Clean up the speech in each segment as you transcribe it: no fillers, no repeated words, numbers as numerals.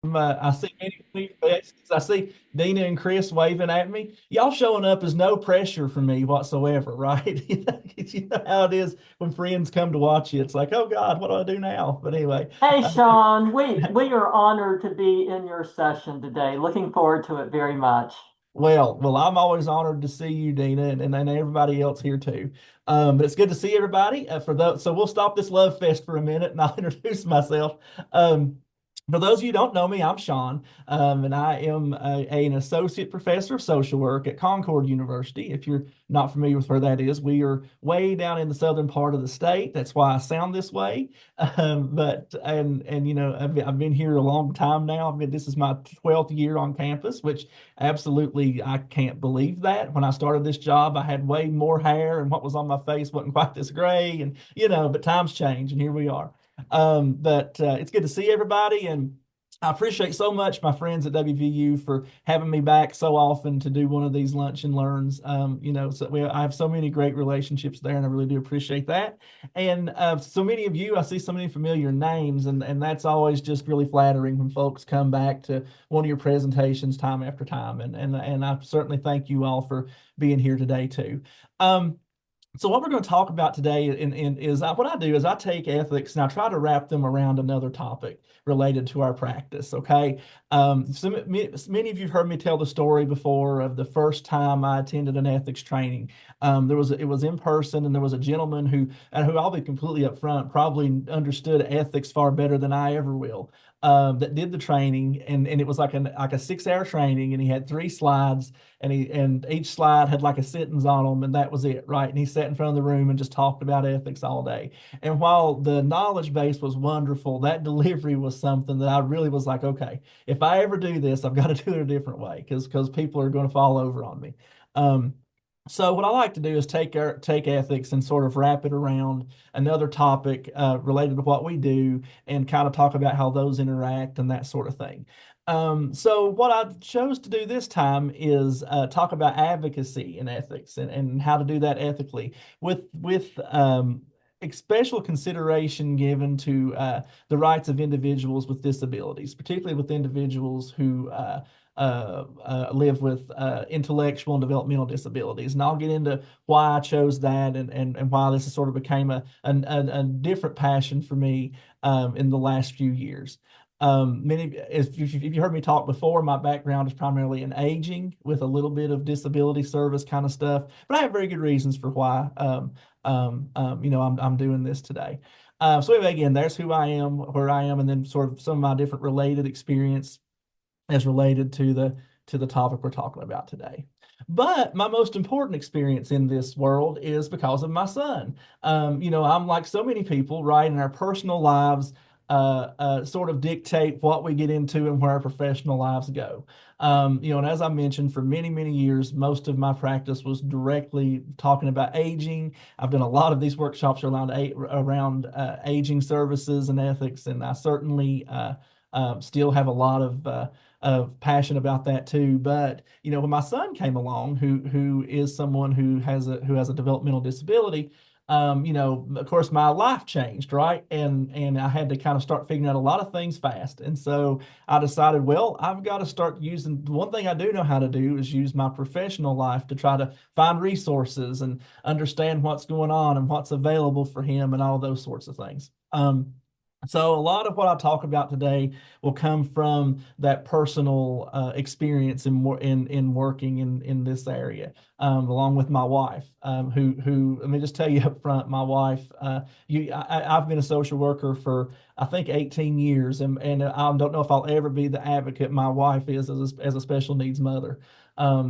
I see many familiar faces. I see Dina and Chris waving at me. Y'all showing up is no pressure for me whatsoever, right? You know how it is when friends come to watch you. It's like, oh God, what do I do now? But anyway, Hey, uh, Shawn, we are honored to be in your session today. Looking forward to it very much. well, I'm always honored to see you, Dina, and everybody else here too. But it's good to see everybody. For those, so we'll stop this love fest for a minute, and I'll introduce myself. Um, for those of you who don't know me, I'm Shawn, and I am an associate professor of social work at Concord University. If you're not familiar with where that is, we are way down in the southern part of the state. That's why I sound this way. But and you know, I've been here a long time now. This is my 12th year on campus, which absolutely, I can't believe that. When I started this job, I had way more hair, and what was on my face wasn't quite this gray. And but times change, and here we are. But it's good to see everybody, and I appreciate so much my friends at WVU for having me back so often to do one of these lunch and learns. I have so many great relationships there, and I really do appreciate that. And so many of you, I see so many familiar names, and that's always just really flattering when folks come back to one of your presentations time after time. And I certainly thank you all for being here today too. Um, so what we're going to talk about today is what I do is I take ethics and I try to wrap them around another topic related to our practice. Okay. Many of you have heard me tell the story before of the first time I attended an ethics training. It was in person, and there was a gentleman who I'll be completely upfront, probably understood ethics far better than I ever will. That did the training, and it was like a 6 hour training, and he had 3 slides, and each slide had like a sentence on them, and that was it, right? And he sat in front of the room and just talked about ethics all day. And while the knowledge base was wonderful, that delivery was something that I really was like, okay, if I ever do this, I've got to do it a different way because people are going to fall over on me. Um, so what I like to do is take ethics and sort of wrap it around another topic related to what we do, and kind of talk about how those interact and that sort of thing. So what I chose to do this time is talk about advocacy and ethics, and how to do that ethically with special consideration given to the rights of individuals with disabilities, particularly with individuals who live with intellectual and developmental disabilities. And I'll get into why I chose that, and why this has sort of became a different passion for me in the last few years. If you heard me talk before, my background is primarily in aging with a little bit of disability service kind of stuff, but I have very good reasons for why I'm doing this today. So anyway, again, there's who I am, where I am, and then sort of some of my different related experience as related to the topic we're talking about today. But my most important experience in this world is because of my son. I'm like so many people, right? In our personal lives, sort of dictate what we get into and where our professional lives go. And as I mentioned, for many, many years, most of my practice was directly talking about aging. I've done a lot of these workshops around aging services and ethics, and I certainly still have a lot of passion about that too. But when my son came along, who is someone who has a developmental disability, of course, my life changed, right? And I had to kind of start figuring out a lot of things fast. And so I decided, well, I've got to start using one thing I do know how to do is use my professional life to try to find resources and understand what's going on and what's available for him and all those sorts of things. So a lot of what I talk about today will come from that personal experience in working in this area, along with my wife, who let me just tell you up front, my wife, I've been a social worker for I think 18 years, and I don't know if I'll ever be the advocate my wife is as a special needs mother.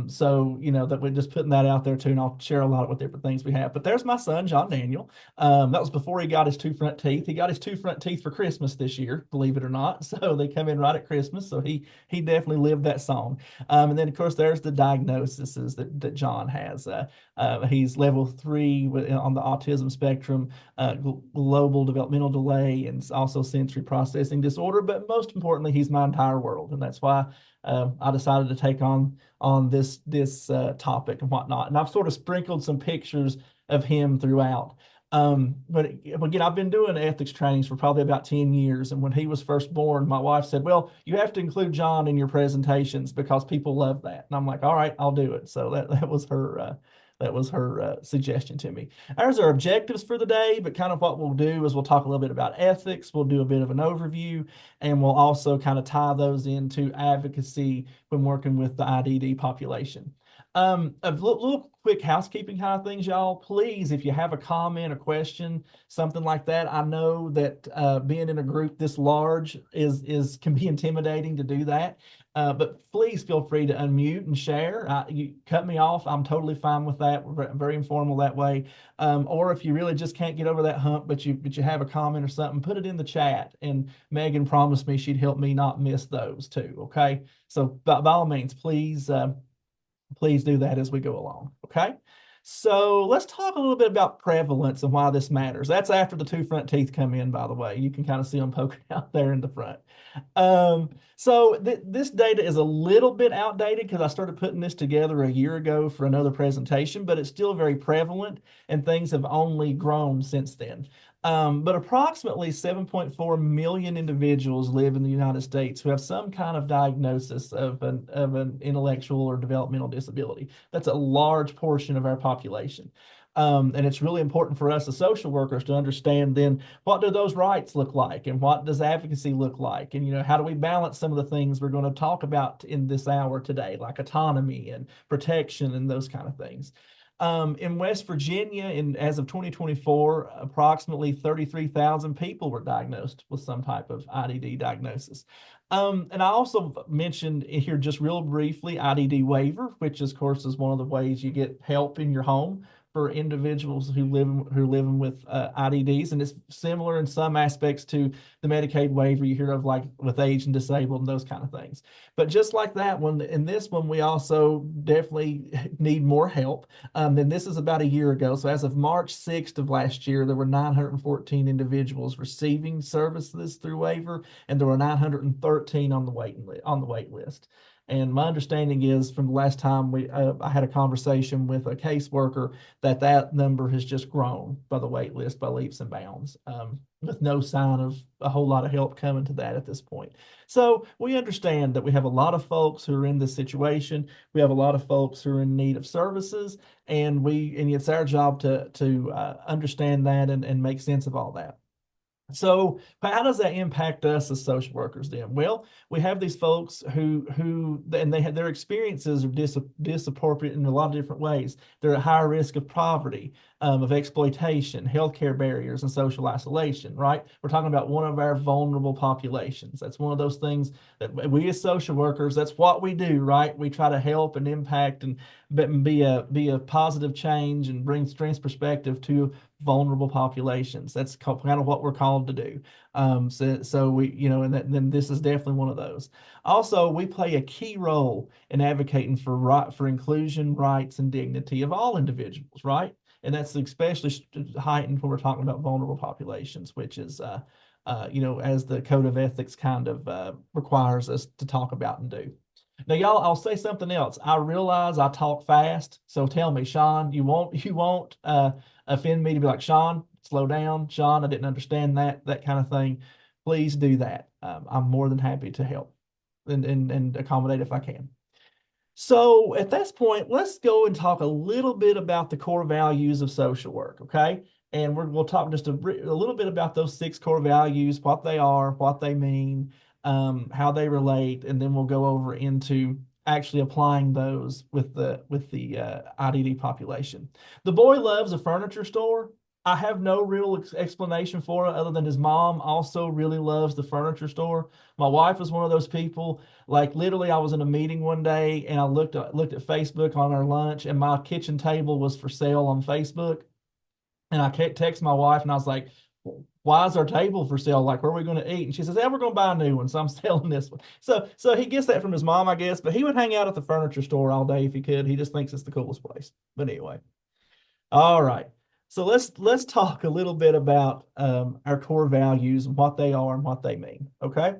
So that we're just putting that out there too, and I'll share a lot with different things we have. But there's my son, John Daniel. That was before he got his 2 front teeth. He got his 2 front teeth for Christmas this year, believe it or not. So they come in right at Christmas. So he definitely lived that song. And then of course there's the diagnoses that John has. He's level 3 on the autism spectrum, global developmental delay, and also sensory processing disorder. But most importantly, he's my entire world, and that's why I decided to take on this topic and whatnot. And I've sort of sprinkled some pictures of him throughout. But again, I've been doing ethics trainings for probably about 10 years. And when he was first born, my wife said, well, you have to include John in your presentations because people love that. And I'm like, all right, I'll do it. So that was her suggestion to me. Ours are objectives for the day, but kind of what we'll do is we'll talk a little bit about ethics. We'll do a bit of an overview, and we'll also kind of tie those into advocacy when working with the IDD population. A little quick housekeeping kind of things, y'all. Please, if you have a comment, a question, something like that, I know that being in a group this large is can be intimidating to do that. But please feel free to unmute and share. You cut me off, I'm totally fine with that. We're very informal that way. Or if you really just can't get over that hump, but you have a comment or something, put it in the chat. And Megan promised me she'd help me not miss those too. Okay, so by all means, please do that as we go along. Okay. So let's talk a little bit about prevalence and why this matters. That's after the two front teeth come in, by the way. You can kind of see them poking out there in the front. So this data is a little bit outdated because I started putting this together a year ago for another presentation, but it's still very prevalent and things have only grown since then. But approximately 7.4 million individuals live in the United States who have some kind of diagnosis of an intellectual or developmental disability. That's a large portion of our population. And it's really important for us as social workers to understand then what do those rights look like and what does advocacy look like? And, how do we balance some of the things we're going to talk about in this hour today, like autonomy and protection and those kind of things. In West Virginia, as of 2024, approximately 33,000 people were diagnosed with some type of IDD diagnosis. And I also mentioned here just real briefly IDD waiver, which of course is one of the ways you get help in your home for individuals who living with IDDs, and it's similar in some aspects to the Medicaid waiver you hear of, like with age and disabled and those kind of things. But just like that one, in this one, we also definitely need more help. And this is about a year ago. So as of March 6th of last year, there were 914 individuals receiving services through waiver, and there were 913 on the wait list. And my understanding is from the last time I had a conversation with a caseworker that number has just grown by the wait list by leaps and bounds, with no sign of a whole lot of help coming to that at this point. So we understand that we have a lot of folks who are in this situation. We have a lot of folks who are in need of services, and it's our job to understand that and make sense of all that. So how does that impact us as social workers then? Well, we have these folks who and they have their experiences are disappropriate in a lot of different ways. They're at higher risk of poverty, of exploitation, healthcare barriers, and social isolation, right? We're talking about one of our vulnerable populations. That's one of those things that we as social workers, that's what we do, right? We try to help and impact and be a positive change and bring strength perspective to vulnerable populations. That's kind of what we're called to do. So we, and then this is definitely one of those. Also, we play a key role in advocating for inclusion, rights, and dignity of all individuals, right? And that's especially heightened when we're talking about vulnerable populations, which is, as the code of ethics kind of requires us to talk about and do. Now, y'all, I'll say something else. I realize I talk fast, so tell me, Shawn, you won't offend me to be like, Shawn, slow down. Shawn, I didn't understand that kind of thing. Please do that. I'm more than happy to help and accommodate if I can. So at this point, let's go and talk a little bit about the core values of social work, okay? And we'll talk just a little bit about those 6 core values, what they are, what they mean, how they relate, and then we'll go over into actually applying those with the IDD population. The boy loves a furniture store. I have no real explanation for it other than his mom also really loves the furniture store. My wife is one of those people. Like literally, I was in a meeting one day and I looked at Facebook on our lunch, and my kitchen table was for sale on Facebook. And I texted my wife and I was like, why is our table for sale? Like, where are we going to eat? And she says, yeah, we're going to buy a new one. So I'm selling this one. So he gets that from his mom, I guess, but he would hang out at the furniture store all day if he could. He just thinks it's the coolest place. But anyway, all right. So let's talk a little bit about our core values and what they are and what they mean. Okay.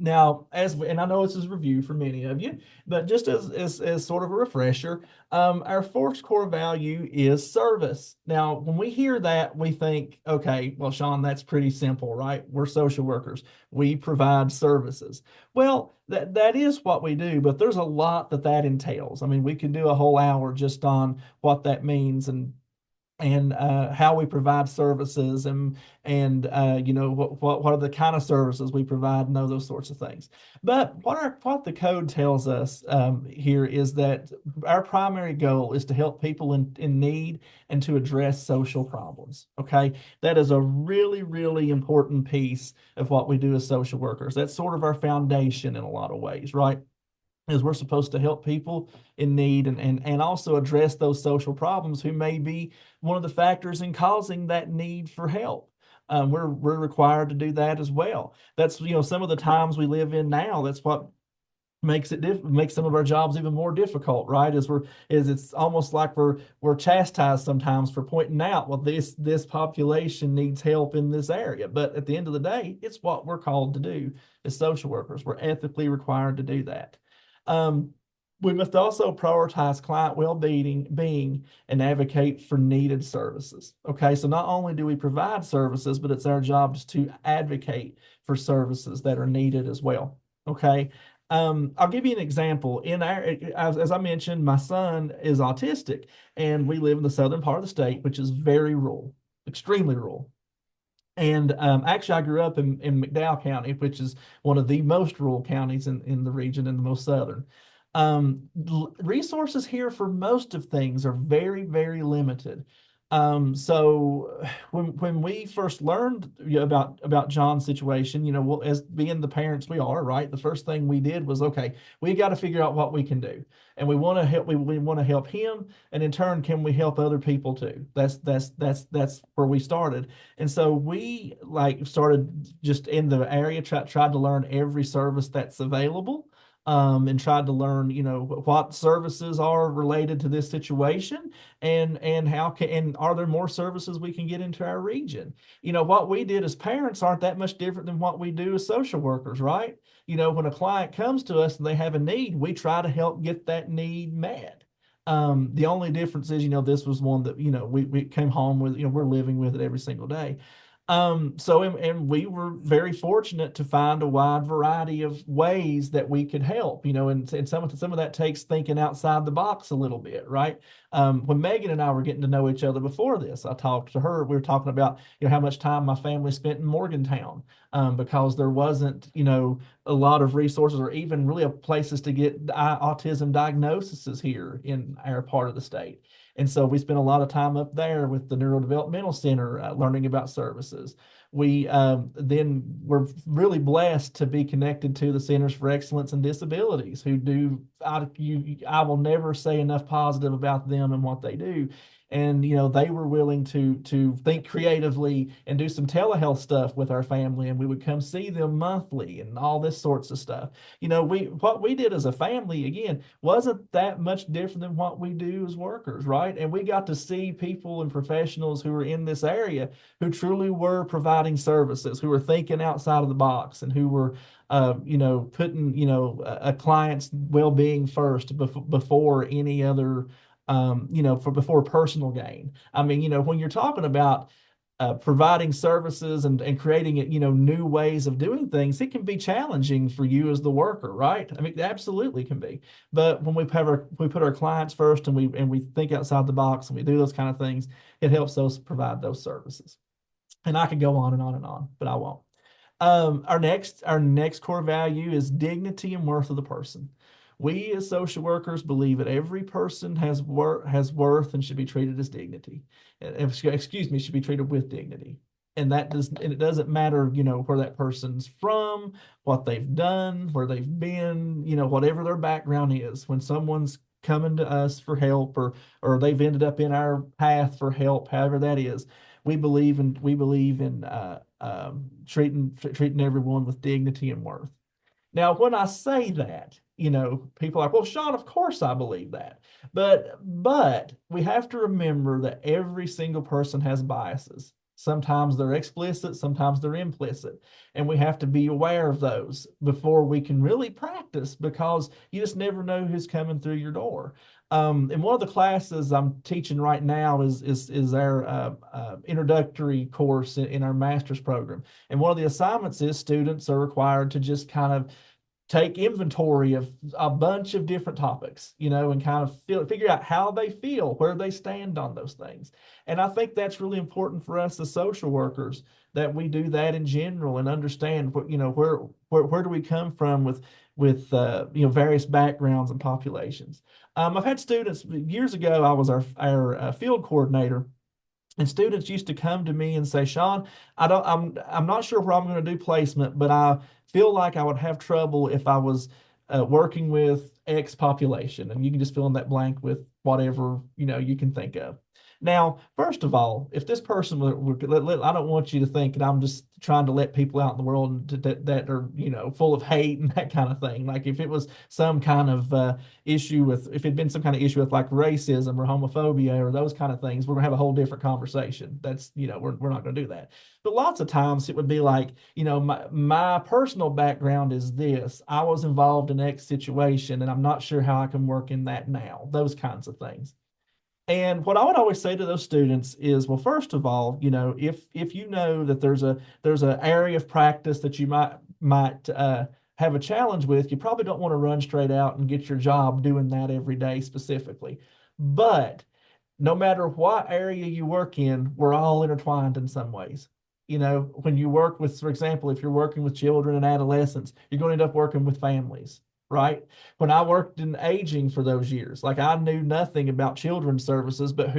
Now, and I know this is review for many of you, but just as sort of a refresher, our fourth core value is service. Now, when we hear that, we think, okay, well, Shawn, that's pretty simple, right? We're social workers. We provide services. Well, that is what we do, but there's a lot that entails. I mean, we could do a whole hour just on what that means and how we provide services and you know what are the kind of services we provide and all those sorts of things. But what the code tells us here is that our primary goal is to help people in need and to address social problems. Okay, that is a really important piece of what we do as social workers. That's sort of our foundation in a lot of ways, right? Is we're supposed to help people in need and also address those social problems who may be one of the factors in causing that need for help. We're required to do that as well. That's some of the times we live in now. That's what makes some of our jobs even more difficult, right? Is it's almost like we're chastised sometimes for pointing out, well, this population needs help in this area. But at the end of the day, it's what we're called to do as social workers. We're ethically required to do that. Um, we must also prioritize client well-being and advocate for needed services. Okay, so not only do we provide services, but it's our jobs to advocate for services that are needed as well. Okay, I'll give you an example. As I mentioned, my son is autistic, and we live in the southern part of the state, which is very rural, extremely rural. And actually, I grew up in McDowell County, which is one of the most rural counties in the region and the most southern. Resources here for most of things are very limited. So when we first learned about John's situation, well, as being the parents we are, right, the first thing we did was, okay, we got to figure out what we can do, and we want to help. We want to help him, and in turn, can we help other people too? That's where we started. And so we like started just in the area, tried to learn every service that's available, and tried to learn, what services are related to this situation and are there more services we can get into our region? What we did as parents aren't that much different than what we do as social workers, right? When a client comes to us and they have a need, we try to help get that need met. The only difference is, this was one that, we came home with, we're living with it every single day. And we were very fortunate to find a wide variety of ways that we could help, and some of that takes thinking outside the box a little bit, right? When Megan and I were getting to know each other before this, I talked to her. We were talking about, how much time my family spent in Morgantown, because there wasn't, a lot of resources or even really places to get autism diagnoses here in our part of the state. And so we spent a lot of time up there with the Neurodevelopmental Center, learning about services. We then were really blessed to be connected to the Centers for Excellence in Disabilities, who do, I will never say enough positive about them and what they do. And they were willing to think creatively and do some telehealth stuff with our family, and we would come see them monthly and all this sorts of stuff. What we did as a family again wasn't that much different than what we do as workers, right? And we got to see people and professionals who were in this area who truly were providing services, who were thinking outside of the box, and who were putting a client's well-being first before any other before personal gain. I mean, when you're talking about providing services and creating new ways of doing things, it can be challenging for you as the worker, right? I mean, it absolutely can be. But when we put our clients first and we think outside the box and we do those kind of things, it helps us provide those services. And I could go on and on and on, but I won't. Our next core value is dignity and worth of the person. We as social workers believe that every person has worth and should be treated as dignity. Excuse me, should be treated with dignity. And it doesn't matter, where that person's from, what they've done, where they've been, whatever their background is. When someone's coming to us for help, or they've ended up in our path for help, however that is, we believe in treating everyone with dignity and worth. Now, when I say that, people are like, well, Shawn, of course I believe that. But we have to remember that every single person has biases. Sometimes they're explicit, sometimes they're implicit. And we have to be aware of those before we can really practice, because you just never know who's coming through your door. And one of the classes I'm teaching right now is our introductory course in our master's program. And one of the assignments is students are required to just kind of take inventory of a bunch of different topics, and kind of figure out how they feel, where they stand on those things. And I think that's really important for us as social workers, that we do that in general and understand what, where do we come from with various backgrounds and populations. I've had students years ago. I was our field coordinator, and students used to come to me and say, Shawn, I'm not sure where I'm going to do placement, but I feel like I would have trouble if I was working with X population. And you can just fill in that blank with whatever, you can think of. Now, first of all, if this person I don't want you to think that I'm just trying to let people out in the world that are, full of hate and that kind of thing. Like if it was some kind of issue with, if it'd been some kind of issue with like racism or homophobia or those kind of things, we're gonna have a whole different conversation. That's, we're not gonna do that. But lots of times it would be like, my personal background is this. I was involved in X situation and I'm not sure how I can work in that now. Those kinds of things. And what I would always say to those students is, well, first of all, if you know that there's an area of practice that you might have a challenge with, you probably don't want to run straight out and get your job doing that every day specifically. But no matter what area you work in, we're all intertwined in some ways. When you work with, for example, if you're working with children and adolescents, you're going to end up working with families, right? When I worked in aging for those years, like I knew nothing about children's services, but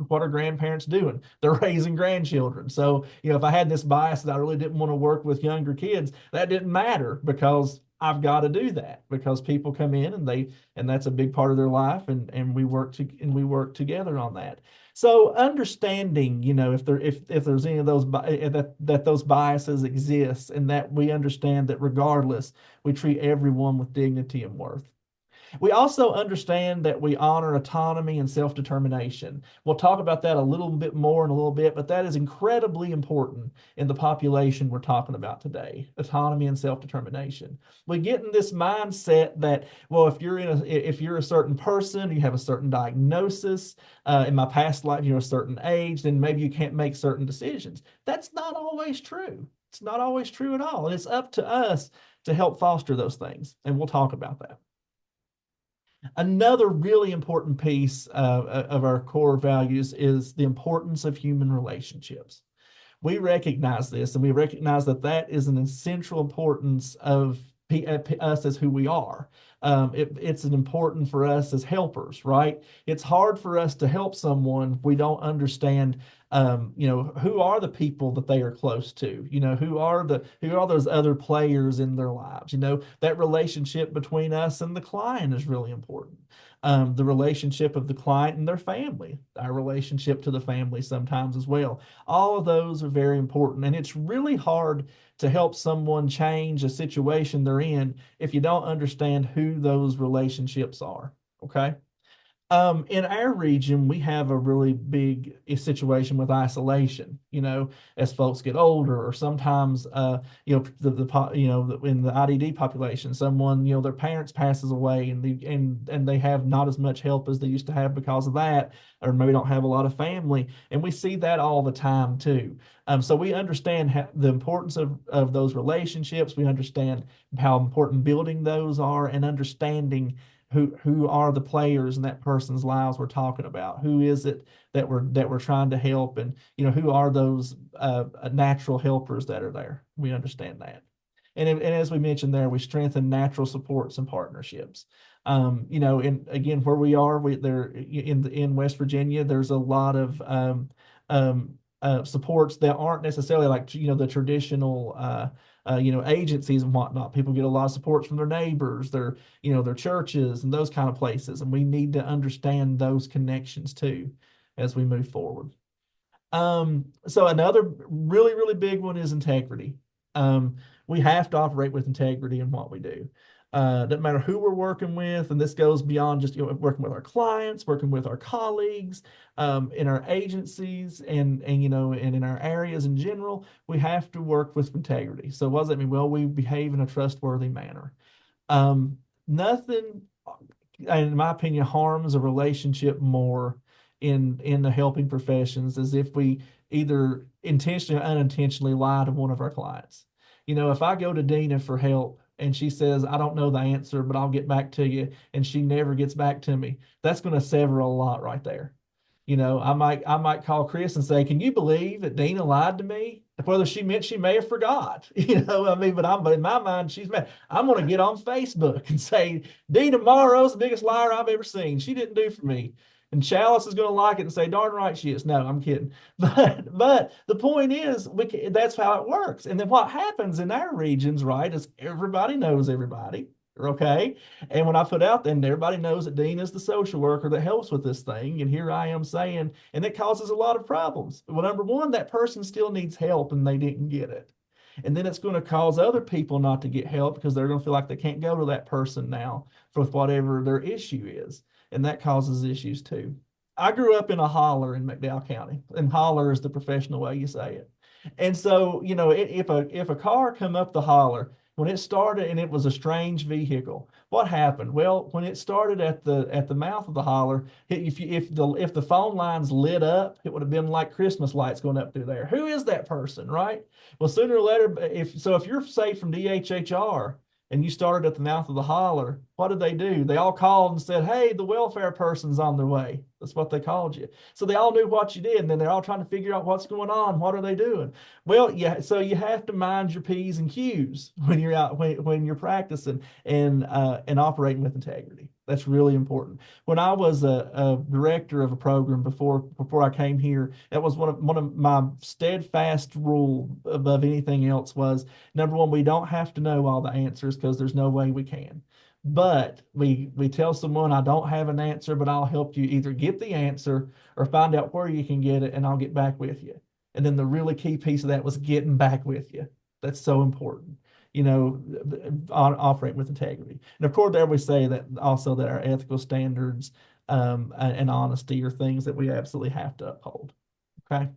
what are grandparents doing? They're raising grandchildren. So, if I had this bias that I really didn't want to work with younger kids, that didn't matter because I've got to do that because people come in and that's a big part of their life, and we work together on that. So understanding, if there's any of those that those biases exist, and that we understand that regardless, we treat everyone with dignity and worth. We also understand that we honor autonomy and self-determination. We'll talk about that a little bit more in a little bit, but that is incredibly important in the population we're talking about today, autonomy and self-determination. We get in this mindset that, well, if you're a certain person, you have a certain diagnosis, in my past life, you're a certain age, then maybe you can't make certain decisions. That's not always true. It's not always true at all. And it's up to us to help foster those things. And we'll talk about that. Another really important piece of our core values is the importance of human relationships. We recognize this, and we recognize that that is an essential importance of us as who we are. It's an important for us as helpers, right? It's hard for us to help someone if we don't understand, who are the people that they are close to, who are those other players in their lives. That relationship between us and the client is really important. The relationship of the client and their family, our relationship to the family sometimes as well. All of those are very important, and it's really hard to help someone change a situation they're in if you don't understand who those relationships are. Okay. In our region, we have a really big situation with isolation, as folks get older, or sometimes, in the IDD population, someone, their parents passes away and they have not as much help as they used to have because of that, or maybe don't have a lot of family. And we see that all the time too. So we understand the importance of those relationships. We understand how important building those are, and understanding who are the players in that person's lives we're talking about. Who is it that we're trying to help, and who are those natural helpers that are there. We understand that. And as we mentioned there, we strengthen natural supports and partnerships. And again, where we are, there in West Virginia, there's a lot of supports that aren't necessarily like the traditional agencies and whatnot. People get a lot of supports from their neighbors, their churches, and those kind of places. And we need to understand those connections too as we move forward. So another really big one is integrity. We have to operate with integrity in what we do. Doesn't matter who we're working with, and this goes beyond just working with our clients, working with our colleagues, in our agencies, and and in our areas in general. We have to work with integrity. So what does that mean? Well, we behave in a trustworthy manner. Nothing, in my opinion, harms a relationship more in the helping professions as if we either intentionally or unintentionally lie to one of our clients. If I go to Dina for help and she says, I don't know the answer, but I'll get back to you, and she never gets back to me, that's going to sever a lot right there. I might call Chris and say, "Can you believe that Dina lied to me?" Whether she meant she may have forgot, I mean, but in my mind, she's mad. I'm going to get on Facebook and say, "Dina Morrow's the biggest liar I've ever seen. She didn't do for me." And Chalice is going to like it and say, "Darn right she is." No, I'm kidding. But the point is, that's how it works. And then what happens in our regions, right, is everybody knows everybody. Okay. And when I put out, then everybody knows that Dean is the social worker that helps with this thing. And here I am saying, and it causes a lot of problems. Well, number one, that person still needs help and they didn't get it. And then it's going to cause other people not to get help because they're going to feel like they can't go to that person now for whatever their issue is. And that causes issues too. I grew up in a holler in McDowell County, and holler is the professional way you say it. And so, if a car come up the holler, when it started and it was a strange vehicle, what happened? Well, when it started at the mouth of the holler, if the phone lines lit up, it would have been like Christmas lights going up through there. Who is that person, right? Well, sooner or later, if you're say from DHHR and you started at the mouth of the holler, what did they do? They all called and said, "Hey, the welfare person's on their way." That's what they called you. So they all knew what you did, and then they're all trying to figure out what's going on. What are they doing? Well, yeah. So you have to mind your P's and Q's when you're out when you're practicing and operating with integrity. That's really important. When I was a director of a program before I came here, that was one of my steadfast rule above anything else was, number one, we don't have to know all the answers because there's no way we can. But we tell someone, "I don't have an answer, but I'll help you either get the answer or find out where you can get it, and I'll get back with you." And then the really key piece of that was getting back with you. That's so important, operating with integrity. And of course, there we say that also that our ethical standards and honesty are things that we absolutely have to uphold. Okay.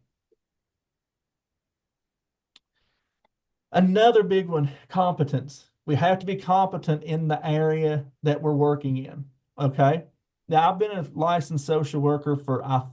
Another big one, competence. We have to be competent in the area that we're working in. Okay. Now, I've been a licensed social worker for, I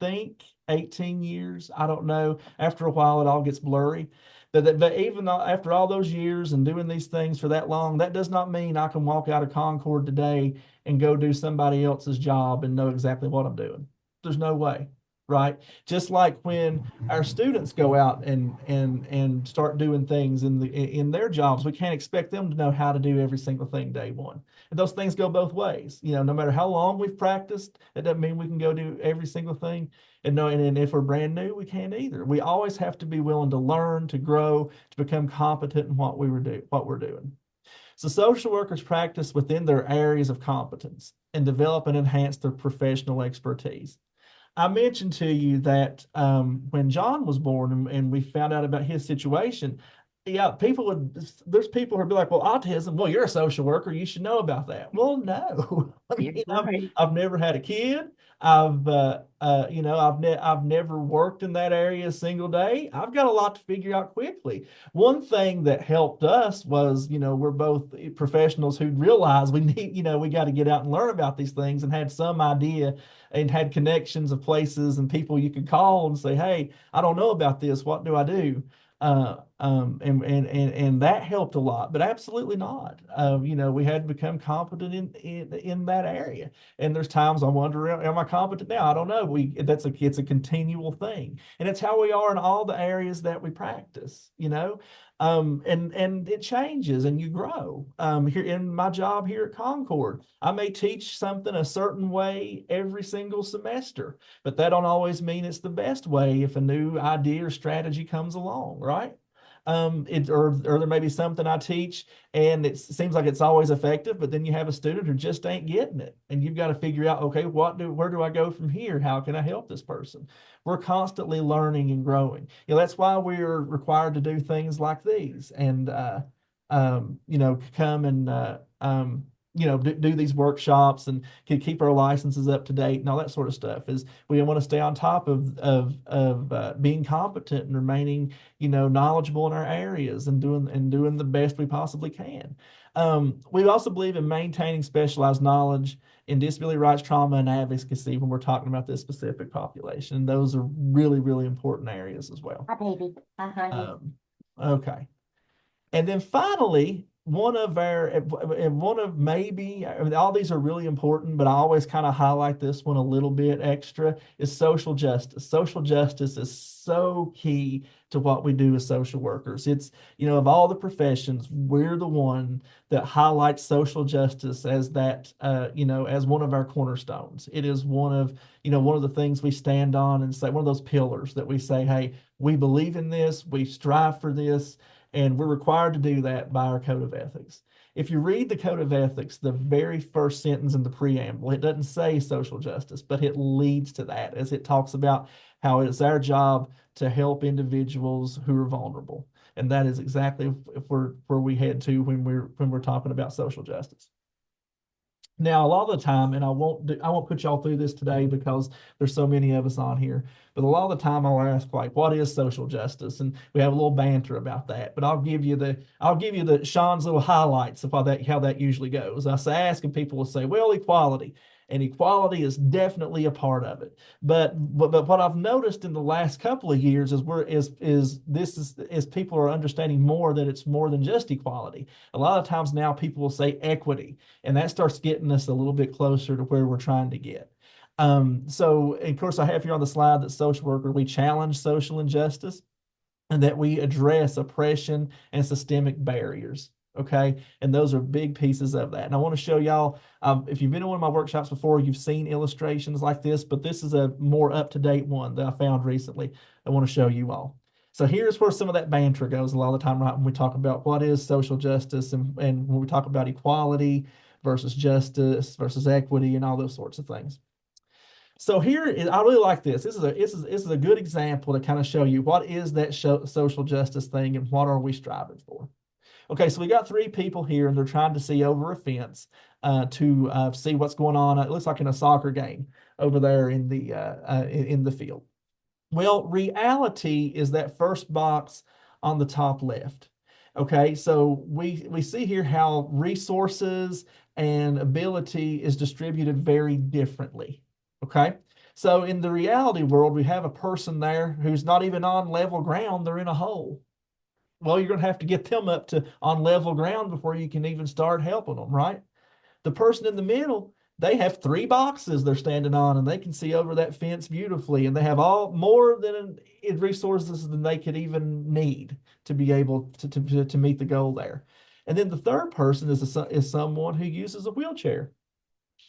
think, 18 years. I don't know. After a while, it all gets blurry. But even after all those years and doing these things for that long, that does not mean I can walk out of Concord today and go do somebody else's job and know exactly what I'm doing. There's no way, right? Just like when our students go out and start doing things in their jobs, we can't expect them to know how to do every single thing day one. And those things go both ways. No matter how long we've practiced, it doesn't mean we can go do every single thing. And if we're brand new, we can't either. We always have to be willing to learn, to grow, to become competent in what we're doing. So social workers practice within their areas of competence and develop and enhance their professional expertise. I mentioned to you that when John was born and we found out about his situation, yeah, there's people who would be like, "Well, autism, well, you're a social worker, you should know about that." Well, no. I mean, Right. I've never had a kid. I've never worked in that area a single day. I've got a lot to figure out quickly. One thing that helped us was, we're both professionals who realize we need, we got to get out and learn about these things, and had some idea and had connections of places and people you could call and say, "Hey, I don't know about this. What do I do?" And that helped a lot, but absolutely not. We had to become competent in that area. And there's times I wonder, am I competent now? I don't know. It's a continual thing, and it's how we are in all the areas that we practice. And it changes and you grow. Here in my job here at Concord, I may teach something a certain way every single semester, but that don't always mean it's the best way if a new idea or strategy comes along, right? Or there may be something I teach and it seems like it's always effective, but then you have a student who just ain't getting it, and you've got to figure out, okay, where do I go from here? How can I help this person? We're constantly learning and growing. That's why we're required to do things like these, and come and do these workshops and can keep our licenses up to date and all that sort of stuff. Is we want to stay on top of being competent and remaining, knowledgeable in our areas and doing the best we possibly can. We also believe in maintaining specialized knowledge in disability rights, trauma, and advocacy when we're talking about this specific population. Those are really, really important areas as well. Hi, baby. Hi, honey. Okay. And then finally, one of maybe, I mean, all these are really important, but I always kind of highlight this one a little bit extra, is social justice. Social justice is so key to what we do as social workers. It's, of all the professions, we're the one that highlights social justice as that, as one of our cornerstones. It is one of the things we stand on and say, one of those pillars that we say, hey, we believe in this, we strive for this, and we're required to do that by our code of ethics. If you read the code of ethics, the very first sentence in the preamble, it doesn't say social justice, but it leads to that as it talks about how it's our job to help individuals who are vulnerable. And that is exactly where we head to when we're talking about social justice. Now, a lot of the time, and I won't put y'all through this today because there's so many of us on here, but a lot of the time I'll ask, like, what is social justice? And we have a little banter about that. But I'll give you the Shawn's little highlights of how that usually goes. I ask, and people will say, well, equality. And equality is definitely a part of it. But what I've noticed in the last couple of years is people are understanding more that it's more than just equality. A lot of times now people will say equity, and that starts getting us a little bit closer to where we're trying to get. So, of course, I have here on the slide that social worker, we challenge social injustice and that we address oppression and systemic barriers. Okay. And those are big pieces of that. And I want to show y'all, if you've been in one of my workshops before, you've seen illustrations like this, but this is a more up-to-date one that I found recently. I want to show you all. So here's where some of that banter goes a lot of the time, right? When we talk about what is social justice and when we talk about equality versus justice versus equity and all those sorts of things. So here is, I really like this. This is a good example to kind of show you what is that social justice thing and what are we striving for. Okay, so we got three people here, and they're trying to see over a fence to see what's going on. It looks like in a soccer game over there in the field. Well, reality is that first box on the top left. Okay, so we see here how resources and ability is distributed very differently. Okay, so in the reality world, we have a person there who's not even on level ground; they're in a hole. Well, you're going to have to get them up to on level ground before you can even start helping them, right? The person in the middle, they have three boxes they're standing on and they can see over that fence beautifully, and they have all more than resources than they could even need to be able to meet the goal there. And then the third person is someone who uses a wheelchair,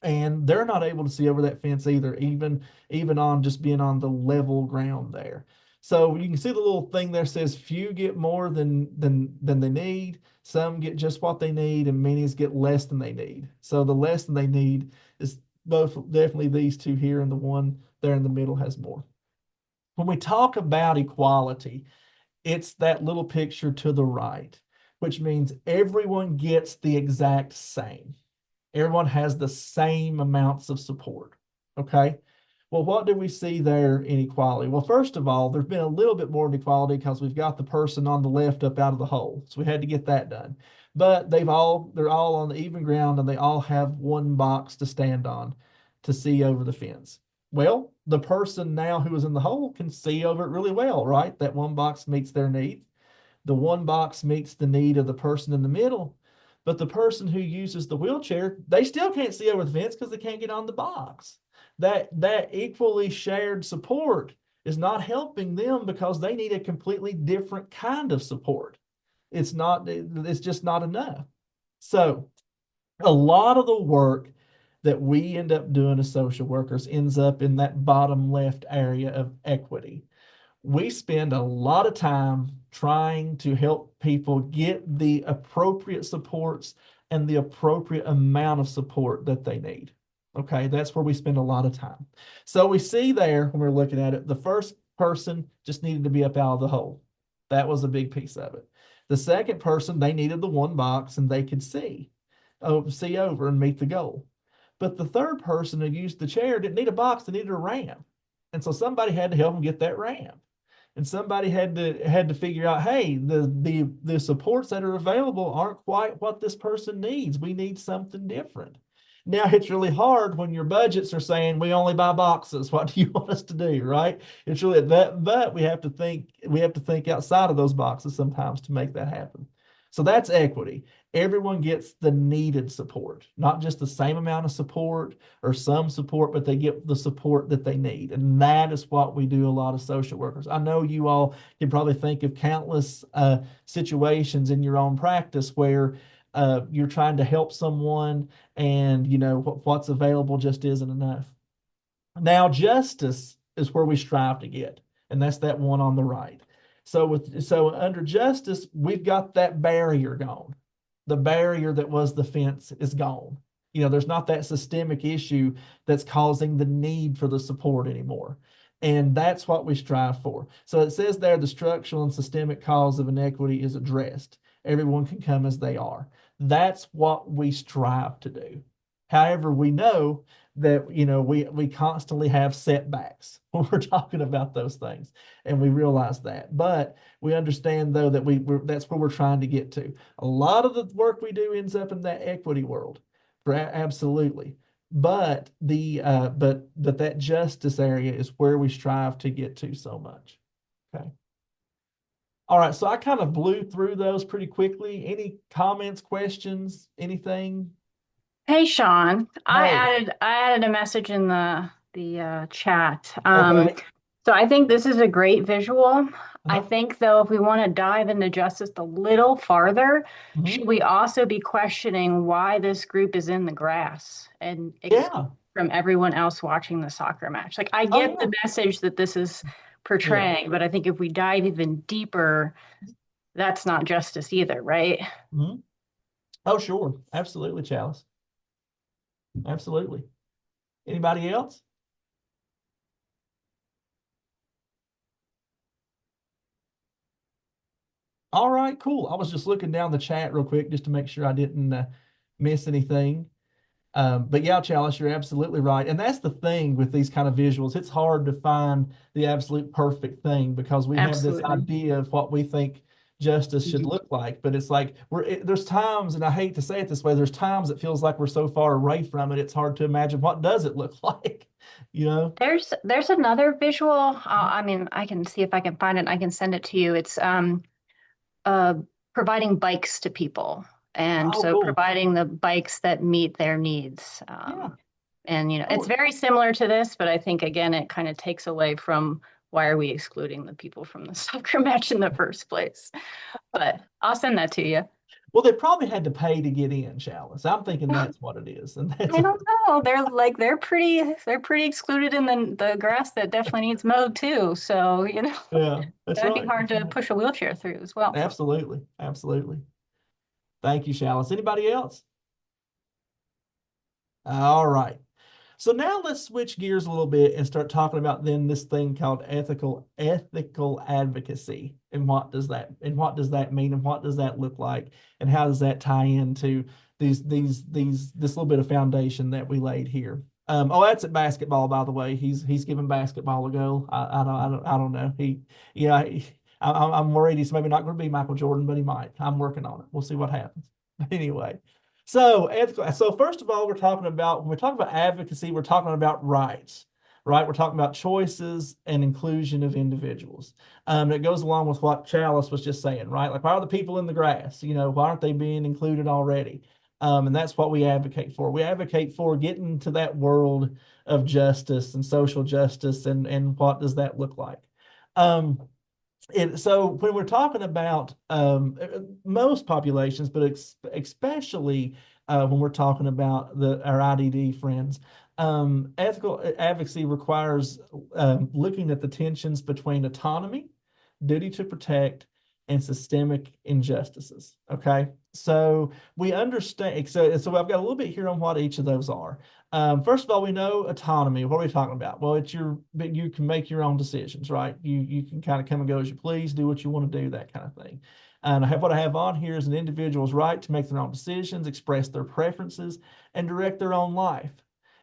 and they're not able to see over that fence either, even on just being on the level ground there. So you can see the little thing there says few get more than they need, some get just what they need, and many get less than they need. So the less than they need is both definitely these two here, and the one there in the middle has more. When we talk about equality, it's that little picture to the right, which means everyone gets the exact same. Everyone has the same amounts of support. Okay. Well, what do we see there in equality? Well, first of all, there's been a little bit more inequality because we've got the person on the left up out of the hole. So we had to get that done. But they're all on the even ground, and they all have one box to stand on to see over the fence. Well, the person now who is in the hole can see over it really well, right? That one box meets their need. The one box meets the need of the person in the middle. But the person who uses the wheelchair, they still can't see over the fence because they can't get on the box. That equally shared support is not helping them because they need a completely different kind of support. It's just not enough. So a lot of the work that we end up doing as social workers ends up in that bottom left area of equity. We spend a lot of time trying to help people get the appropriate supports and the appropriate amount of support that they need. Okay, that's where we spend a lot of time. So we see there when we're looking at it, the first person just needed to be up out of the hole. That was a big piece of it. The second person, they needed the one box and they could see. see over and meet the goal. But the third person who used the chair didn't need a box, they needed a ramp. And so somebody had to help them get that ramp. And somebody had to figure out, hey, the supports that are available aren't quite what this person needs. We need something different. Now it's really hard when your budgets are saying we only buy boxes. What do you want us to do, right? It's really that, but we have to think outside of those boxes sometimes to make that happen. So that's equity. Everyone gets the needed support, not just the same amount of support or some support, but they get the support that they need. And that is what we do a lot of social workers. I know you all can probably think of countless situations in your own practice where you're trying to help someone and what's available just isn't enough. Now, justice is where we strive to get, and that's that one on the right. So under justice, we've got that barrier gone. The barrier that was the fence is gone. There's not that systemic issue that's causing the need for the support anymore. And that's what we strive for. So it says there the structural and systemic cause of inequity is addressed. Everyone can come as they are. That's what we strive to do. However, we know that we constantly have setbacks when we're talking about those things, and we realize that. But we understand though that that's where we're trying to get to. A lot of the work we do ends up in that equity world, absolutely. But that justice area is where we strive to get to so much. Okay. All right, so I kind of blew through those pretty quickly. Any comments, questions, anything? Hey Shawn, Hey, I added a message in the chat. okay. So I think this is a great visual. I Uh-huh. think though, if we want to dive into justice a little farther, Mhm. should we also be questioning why this group is in the grass and excluded Yeah. from everyone else watching the soccer match? Like I Oh, get yeah. the message that this is Yeah. portraying, but I think if we dive even deeper, that's not justice either, right? Mhm. Oh, sure. Absolutely, Chalice. Absolutely. Anybody else? All right, cool. I was just looking down the chat real quick just to make sure I didn't miss anything. But yeah, Chalice, you're absolutely right. And that's the thing with these kind of visuals. It's hard to find the absolute perfect thing because we have this Absolutely. idea of what we think justice should look like. But it's like there's times, and I hate to say it this way, there's times it feels like we're so far away from it, it's hard to imagine what does it look like, you know? There's another visual. I mean, I can see if I can find it. I can send it to you. It's uh providing bikes to people, and Oh, so cool. providing the bikes that meet their needs. Yeah. And it's Oh, very similar to this, but I think again it kind of takes away from why are we excluding the people from the soccer match in the first place. But I'll send that to you. well, they probably had to pay to get in, Chalice. I'm thinking that's what it is. And that's I don't know. They're pretty excluded in the grass that definitely needs mowed too. So, yeah, that's that'd be right. hard That's to right. push a wheelchair through as well. Absolutely. Absolutely. Thank you, Chalice. Anybody else? All right. So now let's switch gears a little bit and start talking about then this thing called ethical advocacy and what does that mean and what does that look like and how does that tie into this little bit of foundation that we laid here. Oh, that's at basketball, by the way. He's giving basketball a go. I don't know. Yeah, I'm worried he's maybe not going to be Michael Jordan, but he might. I'm working on it. We'll see what happens. But anyway. So, ethical. So, first of all, when we talk about advocacy, we're talking about rights, right? We're talking about choices and inclusion of individuals. It goes along with what Chalice was just saying, right? Like, why are the people in the grass? Why aren't they being included already? And that's what we advocate for. We advocate for getting to that world of justice and social justice, and what does that look like? Um, so when we're talking about most populations, but especially when we're talking about our IDD friends, ethical advocacy requires looking at the tensions between autonomy, duty to protect, and systemic injustices. Okay, so we understand. So I've got a little bit here on what each of those are. First of all, we know autonomy. What are we talking about? Well, but you can make your own decisions, right? You can kind of come and go as you please, do what you want to do, that kind of thing. And what I have on here is an individual's right to make their own decisions, express their preferences, and direct their own life,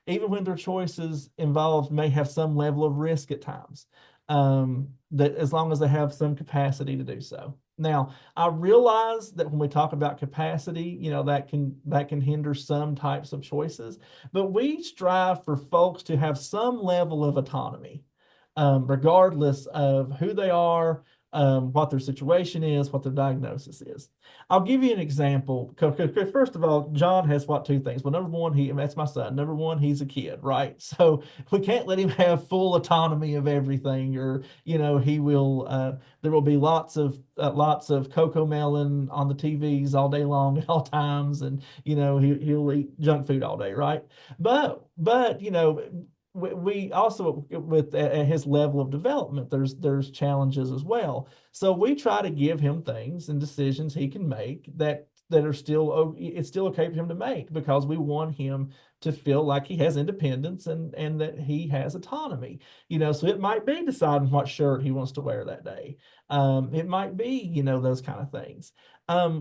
even when their choices involved may have some level of risk at times, that as long as they have some capacity to do so. Now, I realize that when we talk about capacity, that can hinder some types of choices, but we strive for folks to have some level of autonomy, regardless of who they are, what their situation is, what their diagnosis is. I'll give you an example. First of all, John has what, two things? Well, number one, that's my son. Number one, he's a kid, right? So we can't let him have full autonomy of everything, or he will. There will be lots of Cocoa Melon on the TVs all day long at all times, and he'll eat junk food all day, right? But we also, with at his level of development, there's challenges as well. So we try to give him things and decisions he can make that are still, it's still okay for him to make, because we want him to feel like he has independence and that he has autonomy. So it might be deciding what shirt he wants to wear that day. It might be, those kind of things.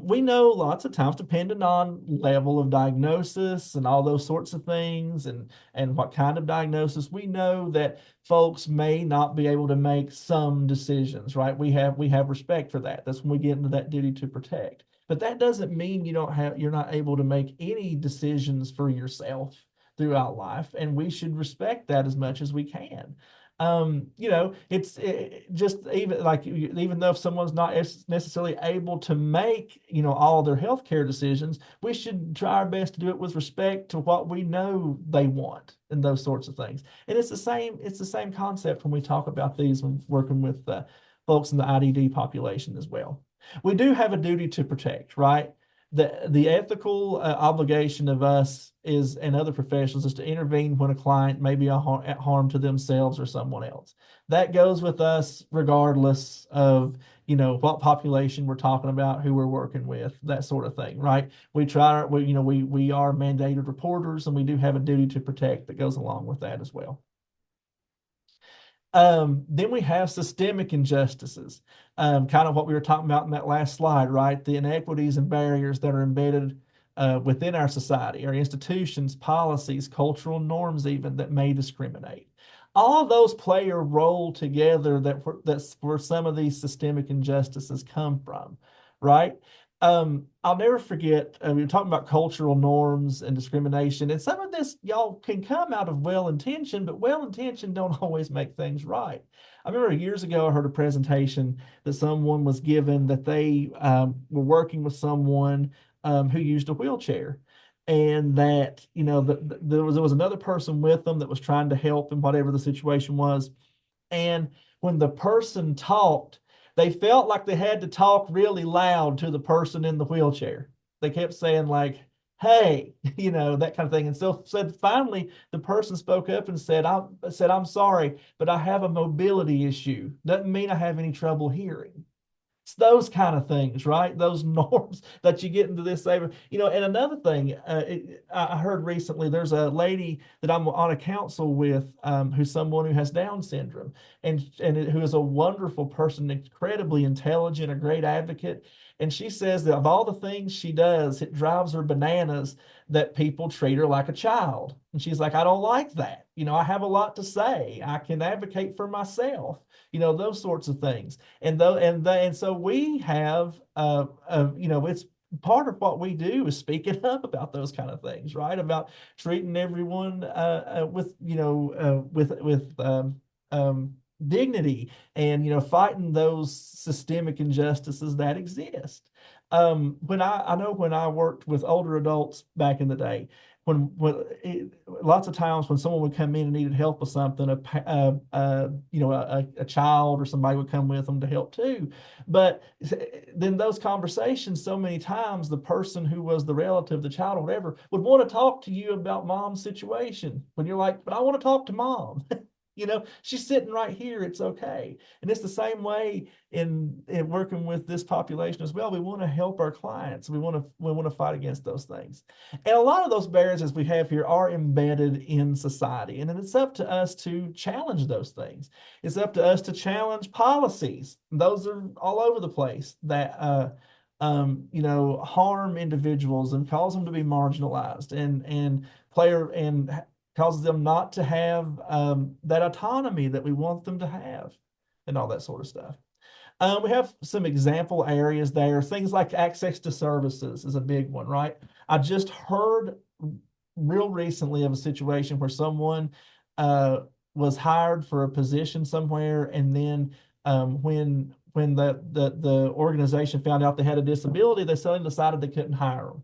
We know lots of times, depending on level of diagnosis and all those sorts of things, and what kind of diagnosis, we know that folks may not be able to make some decisions, right? We have respect for that. That's when we get into that duty to protect. But that doesn't mean you're not able to make any decisions for yourself throughout life, and we should respect that as much as we can. It's just even though if someone's not necessarily able to make, all their healthcare decisions, we should try our best to do it with respect to what we know they want and those sorts of things. And it's the same concept when we talk about these when working with folks in the IDD population as well. We do have a duty to protect, right? The ethical obligation of us and other professionals is to intervene when a client may be at harm to themselves or someone else. That goes with us regardless of what population we're talking about, who we're working with, that sort of thing, right? We are mandated reporters, and we do have a duty to protect that goes along with that as well. Then we have systemic injustices, kind of what we were talking about in that last slide, right? The inequities and barriers that are embedded within our society, our institutions, policies, cultural norms, even that may discriminate. All of those play a role together that's where some of these systemic injustices come from, right? I'll never forget, we were talking about cultural norms and discrimination, and some of this, y'all, can come out of well-intentioned, but well-intentioned don't always make things right. I remember years ago, I heard a presentation that someone was given that they were working with someone who used a wheelchair, and that, there was another person with them that was trying to help in whatever the situation was. And when the person talked, they felt like they had to talk really loud to the person in the wheelchair. They kept saying, like, hey, that kind of thing. And so finally the person spoke up and said, I'm sorry, but I have a mobility issue. Doesn't mean I have any trouble hearing. It's those kind of things, right? Those norms that you get into this. And another thing, I heard recently, there's a lady that I'm on a council with, who's someone who has Down syndrome, and who is a wonderful person, incredibly intelligent, a great advocate. And she says that of all the things she does, it drives her bananas that people treat her like a child. And she's like, I don't like that. I have a lot to say. I can advocate for myself. Those sorts of things. And so we have, it's part of what we do is speaking up about those kind of things, right? About treating everyone with dignity, and fighting those systemic injustices that exist. When I know when I worked with older adults back in the day, lots of times when someone would come in and needed help with something, a child or somebody would come with them to help too. But then those conversations, so many times the person who was the relative, the child or whatever, would want to talk to you about mom's situation, when you're like, but I want to talk to mom. She's sitting right here. It's okay. And it's the same way in working with this population as well. We want to help our clients. We want to fight against those things. And a lot of those barriers as we have here are embedded in society. And then it's up to us to challenge those things. It's up to us to challenge policies. Those are all over the place that harm individuals and cause them to be marginalized and player and causes them not to have that autonomy that we want them to have and all that sort of stuff. We have some example areas there. Things like access to services is a big one, right? I just heard real recently of a situation where someone was hired for a position somewhere, and then when the organization found out they had a disability, they suddenly decided they couldn't hire them.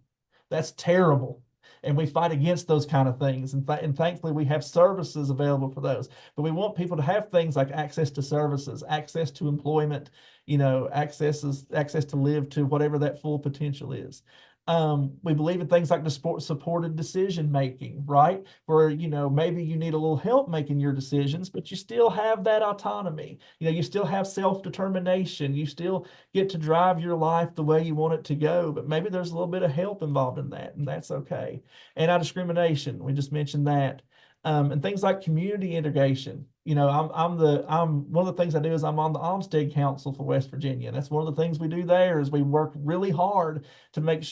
That's terrible. And we fight against those kind of things. And thankfully, we have services available for those. But we want people to have things like access to services, access to employment, access to live to whatever that full potential is. We believe in things like the supported decision making, right? Where, maybe you need a little help making your decisions, but you still have that autonomy. You still have self-determination. You still get to drive your life the way you want it to go, but maybe there's a little bit of help involved in that, and that's okay. Anti-discrimination, we just mentioned that. And things like community integration. I'm one of the things I do is I'm on the Olmsted Council for West Virginia. And that's one of the things we do there is we work really hard to make